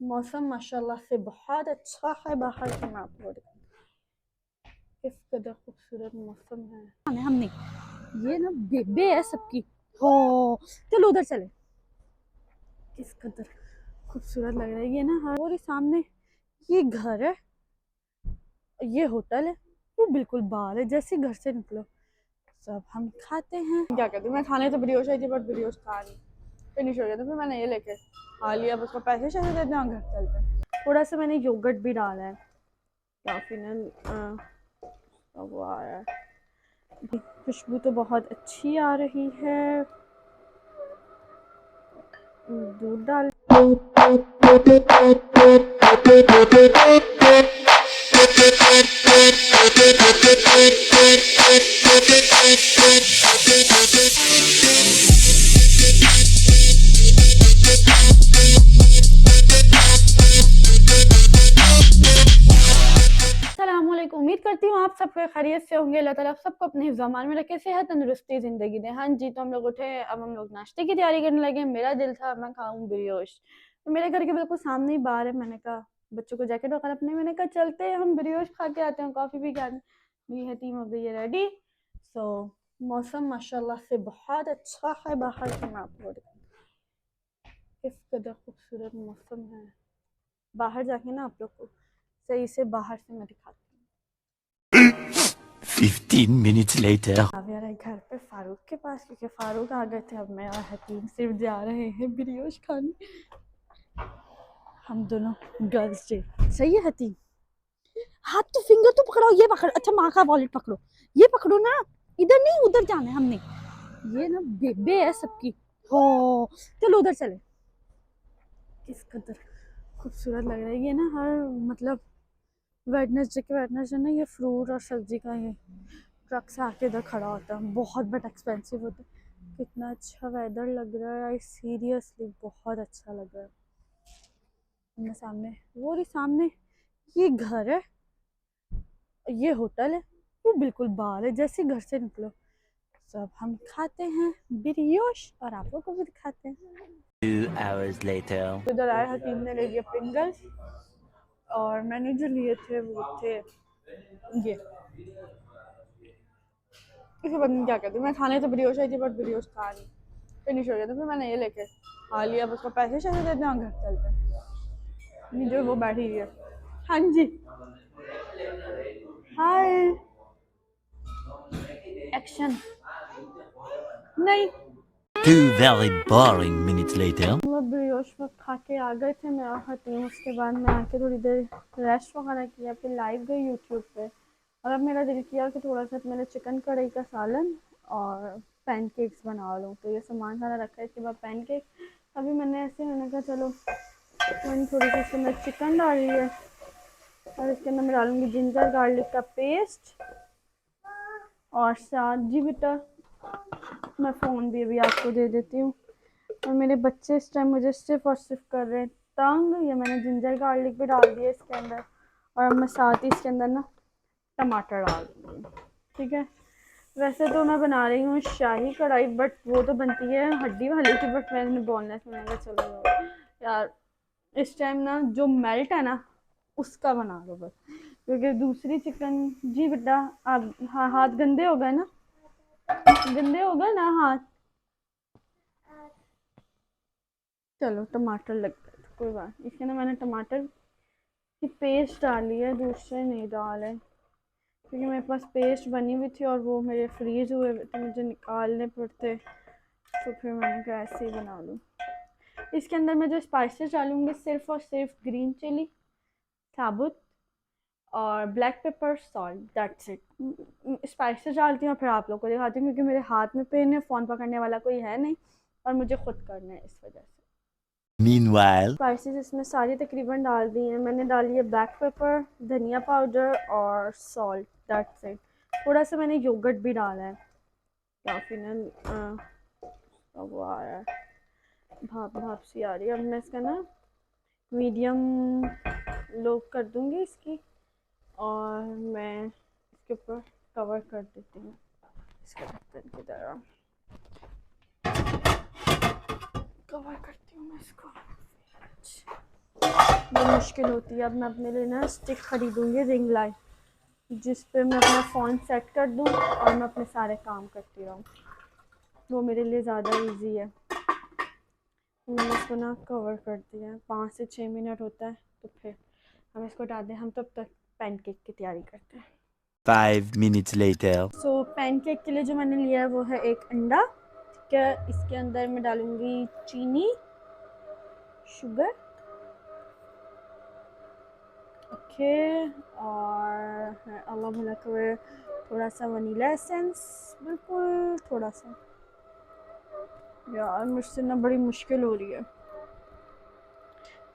मौसम माशाल्लाह से बहुत अच्छा है। बाहर से मैं आपको किस कदर खूबसूरत मौसम है। हमने ये ना बेबे है सबकी हो। चलो उधर चले। किस कदर खूबसूरत लग रहा है ये ना। और सामने ये घर है, ये होटल है, वो बिल्कुल बाहर है। जैसे घर से निकलो सब हम खाते हैं। क्या कहती हूँ मैं, खाने तो ब्रियोश आई थी बट ब्रियोश खा नहीं, फिनिश हो गया। तो फिर मैंने ये लेके खा लिया। अब उसको पैसे शैसे देते हैं, घर चलते हैं। थोड़ा सा मैंने योगर्ट भी डाला है काफ़ी ना। वो आ रहा है, खुशबू तो बहुत अच्छी आ रही है। दूध डाल उम्मीद करती हूँ आप सब खैरियत से होंगे। अल्लाह ताला सबको अपने हिफ्ज़-ए-मान में रखे, सेहत तंदुरुस्ती ज़िंदगी दे। हाँ जी, तो हम लोग उठे, अब हम लोग नाश्ते की तैयारी करने लगे। मेरा दिल था मैं खाऊं ब्रियोश, तो मेरे घर के बिल्कुल सामने ही बार है। मैंने कहा बच्चों को जैकेट वगैरह अपने, मैंने कहा चलते हैं हम ब्रियोश खा के आते हैं, कॉफ़ी भी खानी। मेरी हतीम हो गई है रेडी। सो मौसम माशाल्लाह से बहुत अच्छा है। बाहर से मैं आपको किस कदर खूबसूरत मौसम है। बाहर जाके ना आप लोग को सही से बाहर से मैं दिखाती हूँ। 15 minutes later. अब यार घर पे फारूक के पास, क्योंकि फारूक आ गए थे। अब मैं और हकीम सिर्फ जा रहे हैं ब्रियोश खाने। हम दोनों गर्ल्स डे सही है। हकीम हाथ तो फिंगर तो पकड़ो, ये पकड़। अच्छा माँ का वॉलेट पकड़ो, ये पकड़ो ना, इधर नहीं उधर जाना है हमने। ये ना बेबे है सबकी हो। चलो उधर चले। किस कदर खूबसूरत लग रहा है ये ना। हर मतलब वेडनेसडे ना ये फ्रूट और सब्जी का ये ट्रक से आके इधर खड़ा होता है। बहुत बट एक्सपेंसिव होता है। कितना अच्छा वेदर लग रहा है, सीरियसली बहुत अच्छा लग रहा है। मैं सामने वो रही, सामने ये घर है, ये होटल है, वो बिल्कुल बाहर है। जैसे घर से निकलो सब हम खाते हैं ब्रियोश, और आप लोग को भी दिखाते हैं। 2 hours later. इधर आए, हकीम ने ले लिया पिंगल्स, और मैंने जो लिए थे वो थे ये। इसे पता नहीं क्या कहते हैं। मैं खाने तो ब्रियोश आई थी बट ब्रियोश खा नहीं, फिनिश हो गया। तो फिर मैंने ये लेके खा लिया। अब उसको पैसे शैसे देते हैं, घर चलते हैं। जो वो बैठी हुई है। हाँ जी, हाय एक्शन नहीं। 2 very boring minutes later. मैं ब्रियोश में खा के आ गए थे मैं और हतीम। उसके बाद मैं आके थोड़ी देर रेस्ट वगैरह किया, फिर लाइव गई यूट्यूब पे। और अब मेरा दिल किया कि थोड़ा सा मैंने चिकन कढ़ाई का सालन और पैनकेक्स बना लूँ। तो ये सामान सारा रखा है। इसके बाद पैनकेक अभी मैंने कहा चलो मैंने थोड़ी सी इसके अंदर चिकन डाली है, और इसके अंदर मैं डालूँगी जिंजर गार्लिक का पेस्ट। और साथ जी बेटा मैं फ़ोन भी अभी आपको दे देती हूँ। और मेरे बच्चे इस टाइम मुझे सिर्फ और सिर्फ कर रहे हैं तंग। ये मैंने जिंजर गार्लिक भी डाल दिया इसके अंदर, और अब मैं साथ ही इसके अंदर ना टमाटर डाल दूँगी। ठीक है, वैसे तो मैं बना रही हूँ शाही कढ़ाई, बट वो तो बनती है हड्डी वाली की, बट मैंने बोनलेस में कहा चलो यार इस टाइम ना जो मेल्ट है ना उसका बना दो बस, क्योंकि दूसरी चिकन। जी बेटा आप, हाँ हाथ गंदे हो गए ना, गंदे हो गए ना हाथ। चलो टमाटर लग गए तो कोई बात। इसके ना मैंने टमाटर की पेस्ट डाली है, दूसरे नहीं डाले, क्योंकि मेरे पास पेस्ट बनी हुई थी और वो मेरे फ्रीज हुए तो मुझे निकालने पड़ते। तो फिर मैंने कहा ऐसे ही बना लूँ। इसके अंदर मैं जो स्पाइसेस डालूँगी सिर्फ और सिर्फ ग्रीन चिली साबुत और black pepper salt, that's it. Spices डालती हूँ और फिर आप लोग को दिखाती हूँ, क्योंकि मेरे हाथ में पेन है, फ़ोन पकड़ने वाला कोई है नहीं और मुझे खुद करना है, इस वजह से। Meanwhile. स्पाइसेस इसमें सारी तकरीबन डाल दी हैं मैंने। डाली है ब्लैक पेपर, धनिया पाउडर और सॉल्ट, दैट्स इट। थोड़ा सा मैंने योगर्ट भी डाला है काफ़ी ना। वो आ रहा है, भाप भाप सी आ रही है। अब मैं इसका ना मीडियम लो कर दूँगी इसकी, और मैं इसके ऊपर कवर कर देती हूँ इसके ढक्कन की तरह। कवर करती हूँ मैं इसको। वो मुश्किल होती है। अब मैं अपने लिए ना स्टिक ख़रीदूँगी रिंग लाइट, जिस पे मैं अपना फ़ोन सेट कर दूँ और मैं अपने सारे काम करती रहूँ। वो मेरे लिए ज़्यादा इजी है। मैंने इसको ना कवर कर दिया है, 5 से 6 मिनट होता है, तो फिर हम इसको डाल दें। हम तब तक पैनकेक की तैयारी करते हैं। 5 minutes later. सो पैनकेक के लिए जो मैंने लिया है वो है एक अंडा। ठीक है, इसके अंदर मैं डालूँगी चीनी, शुगर, ओके, और अल्लाह भला करे थोड़ा सा वनीला एसेंस, बिल्कुल थोड़ा सा। यार मुझसे ना बड़ी मुश्किल हो रही है।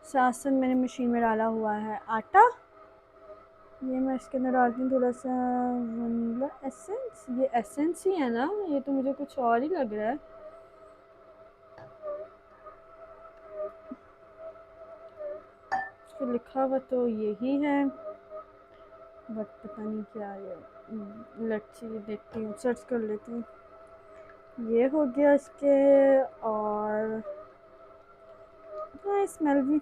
साथ साथ मैंने मशीन में डाला हुआ है आटा। ये मैं इसके अंदर डालती हूँ थोड़ा सा वनीला एसेंस। ये एसेंस ही है ना, ये तो मुझे कुछ और ही लग रहा है। इसको लिखा हुआ तो यही है, बट पता नहीं क्या है। लेट्स सी, देखती हूँ, सर्च कर लेती हूँ। ये हो गया इसके, और हाँ स्मेल भी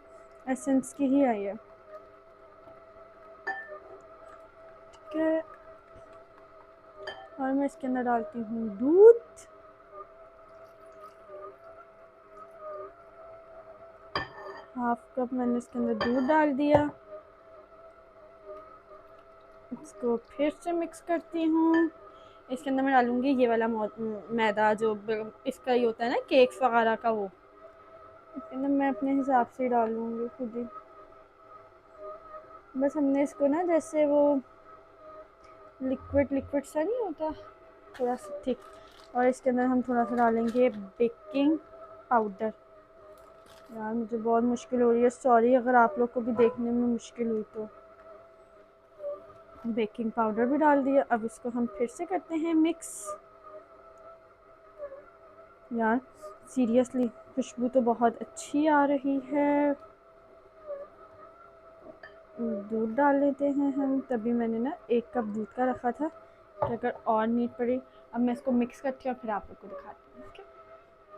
एसेंस की ही आई है। ठीक है, और मैं इसके अंदर डालती हूँ दूध। हाफ कप मैंने इसके अंदर दूध डाल दिया। इसको फिर से मिक्स करती हूँ। इसके अंदर मैं डालूँगी ये वाला मैदा, जो इसका ही होता है ना केक्स वगैरह का, वो इसके अंदर मैं अपने हिसाब से ही डालूँगी खुद ही। बस हमने इसको ना जैसे वो लिक्विड लिक्विड सा नहीं होता, थोड़ा सा थिक। और इसके अंदर हम थोड़ा सा डालेंगे बेकिंग पाउडर। यार मुझे बहुत मुश्किल हो रही है, सॉरी अगर आप लोग को भी देखने में मुश्किल हुई तो। बेकिंग पाउडर भी डाल दिया। अब इसको हम फिर से करते हैं मिक्स। यार सीरियसली खुशबू तो बहुत अच्छी आ रही है। दूध डाल लेते हैं हम। तभी मैंने ना 1 कप दूध का रखा था कि अगर और नीड पड़ी। अब मैं इसको मिक्स करती हूँ और फिर आप लोग को दिखाती हूँ। Okay,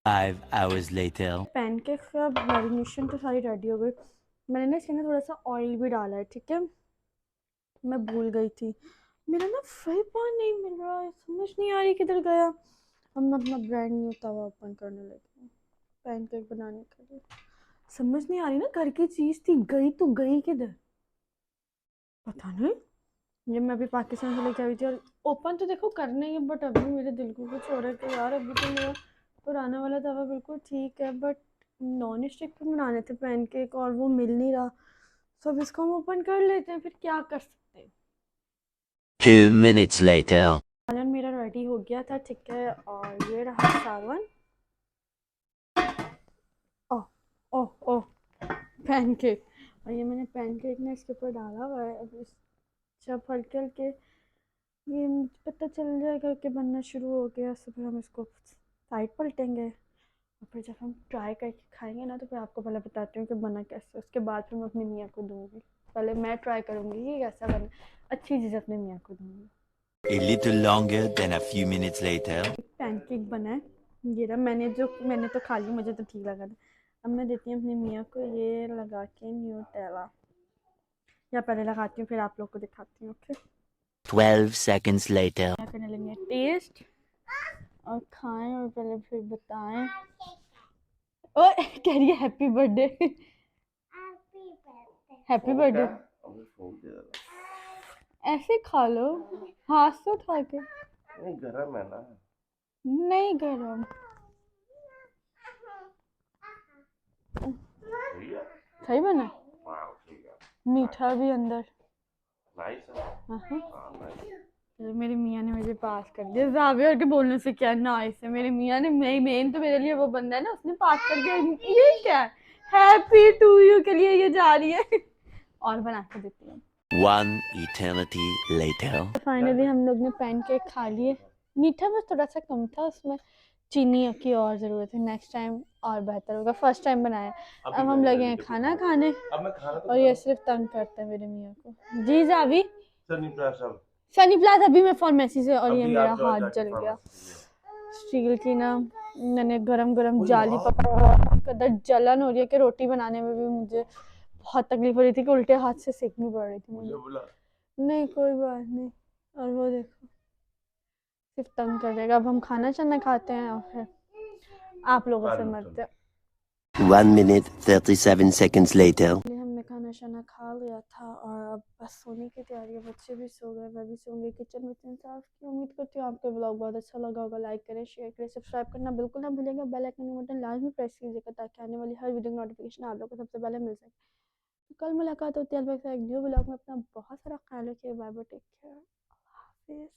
5 hours later. पैनकेक का मैरिनेशन तो सारी रेडी हो गई। मैंने ना इसके अंदर थोड़ा सा ऑयल भी डाला है। ठीक है, मैं भूल गई थी, मेरा ना फ्राई पैन नहीं मिल रहा है, समझ नहीं आ रही किधर गया। अब मैं अपना ब्रांड न्यू तवा ओपन करने लगी हूँ पैनकेक बनाने के लिए। समझ नहीं आ रही ना, घर की चीज़ थी, गई तो गई किधर पता नहीं। ये मैं अभी पाकिस्तान से लेके आई थी, और ओपन तो देखो करने ही, बट अभी मेरे दिल को कुछ हो रहा है कि यार अभी तो मेरा पुराना वाला तवा बिल्कुल ठीक है, बट नॉन स्टिक पे बनाने थे पैनकेक और वो मिल नहीं रहा। तो अब इसको हम ओपन कर लेते हैं, फिर क्या कर सकते हैं। 2 minutes later. सालन मेरा रेडी हो गया था। ठीक है, और ये रहा सालन। ओह ओह ओह, पैनकेक। और ये मैंने पैनकेक ना इसके ऊपर डाला हुआ है। अब जब हल्के हल्के ये पता चल जाएगा कि बनना शुरू हो गया, तो फिर हम इसको साइड पलटेंगे, और फिर जब हम ट्राई करके खाएंगे ना, तो फिर आपको पहले बताती हूँ कि बना कैसे। उसके बाद फिर मैं अपनी मियाँ को दूँगी। पहले मैं ट्राई करूँगी कि कैसा बना, अच्छी चीज़ अपने मियाँ को दूँगी। A little longer than a few minutes later. Pancake बना है, ये रहा। मैंने तो खा ली, मुझे तो ठीक लगा था। अब मैं देती हूँ अपनी मियाँ को ये लगा के न्यूटेला, या पहले लगाती हूँ फिर आप लोग को दिखाती हूँ। Okay, 12 seconds later. क्या करने लगे टेस्ट और खाएं और पहले फिर बताएं। ओ कह रही है हैप्पी बर्थडे, हैप्पी बर्थडे। ऐसे खा लो, हाथ से उठा के। नहीं गरम है ना। नहीं गरम, सही है। सही बना, वाह ठीक है। मीठा भी अंदर। नाइस है। हाँ, हाँ नाइस। तो मेरी मियाँ ने मुझे पास कर दिया। जावियर के बोलने से क्या नाइस है, मेरी मियाँ ने, मेन तो मेरे लिए वो बंदा है ना, उसने पास कर दिया। ये क्या है, हैप्पी टू यू के लिए ये जा रही है। और बना के देती हूँ। 1 eternity later. फाइनली हम लोग ने पैनकेक खा लिए। मीठा बस थोड़ा सा कम था, उसमें चीनी की और ज़रूरत है। नेक्स्ट टाइम और बेहतर होगा, फर्स्ट टाइम बनाया। अब हम लगे हैं खाना खाने, अब मैं खाना तो और ये सिर्फ तंग करते हैं मेरे मियाँ को। जी जावी, सनी प्रसाद सनी प्लाजा अभी मैं फार्मेसी से, और ये अभी मेरा आप जो हाथ जाके जल गया। फार्मेसी स्टील की ना, मैंने गरम गरम कोई जाली बात पकड़ा हुआ है, कदर जलन हो रही है कि रोटी बनाने में भी मुझे बहुत तकलीफ हो रही थी कि उल्टे हाथ से सेकनी पड़ रही थी मुझे मुझे। बुला। नहीं कोई बात नहीं। और वो देखो सिर्फ तंग कर देगा। अब हम खाना चाना खाते हैं और फिर आप लोगों खा से लो मिलते चलो। हैं। 1 minute 37 seconds later. पहले हमने खाना शाना खा लिया था और अब बस सोने की तैयारी है। बच्चे भी सो गए, मैं भी सो गई। किचन विचन साफ की। उम्मीद करती हूँ आपको ब्लॉग बहुत अच्छा लगा होगा। लाइक करें, शेयर करें, सब्सक्राइब करना बिल्कुल ना भूलिएगा। बेल आइकन बटन लाजमी प्रेस कीजिएगा ताकि आने वाली हर वीडियो नोटिफिकेशन आप लोग को सबसे पहले मिल सके। तो कल मुलाकात होती है अलबत्ता एक न्यू ब्लॉग में। अपना बहुत सारा ख्याल रखिए। बाय बाय, टेक केयर, हाफिज़।